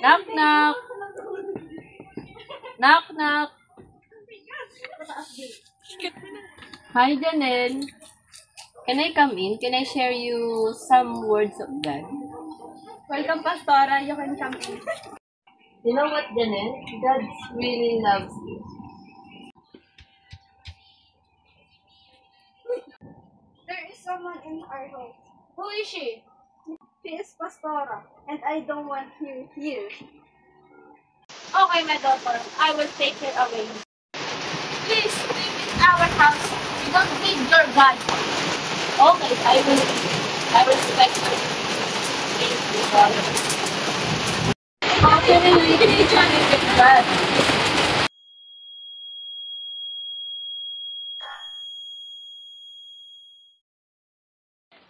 Knock, knock. Knock, knock. Hi, Janelle. Can I come in? Can I share you some words of God? Welcome, Pastora. You can come in. You know what, Janelle? God really loves you. There is someone in our house. Who is she? She is Pastora, and I don't want her here. Okay, my daughter. I will take her away. Please live in our house. We don't need your God. Okay, I will respect her. Thank you, Father. How can I live in God?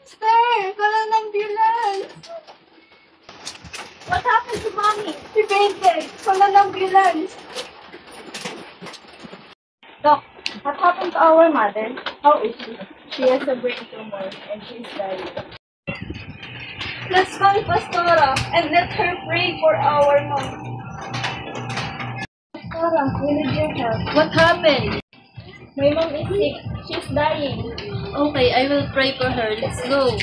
Sir, wala ng ambulance. What happened to mommy? She fainted. Wala ng ambulance. Doc, what happened to our mother? How is she? She has a brain tumor, and she's dying. Let's call Pastora and let her pray for our mom. Pastora, we need your help. What happened? My mom is sick. She's dying. Okay, I will pray for her. Let's go.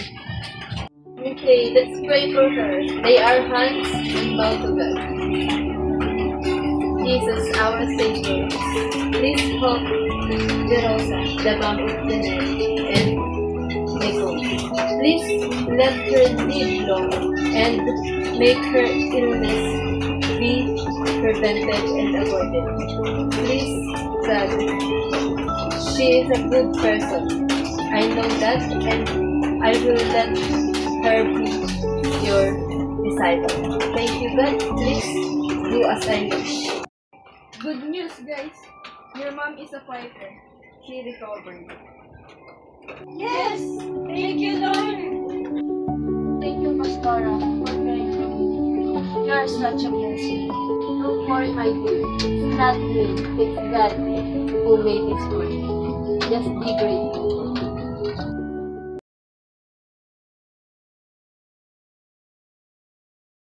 Okay, let's pray for her. Lay our hands and bow to God. Jesus, our Savior, please help Jerosa, the mom of Janelle, and Nicole. Please let her live long and make her illness be prevented and avoided. Please, God, she is a good person. I know that, and I will let her be your disciple. Thank you, God. Please do as I wish. Good news, guys. Your mom is a fighter. She recovered. Yes! Thank you, Lord! Thank you, Pastora, for praying for me. You are such a blessing. Don't worry, my dear. It's not me. It's God who made this world. Just be grateful.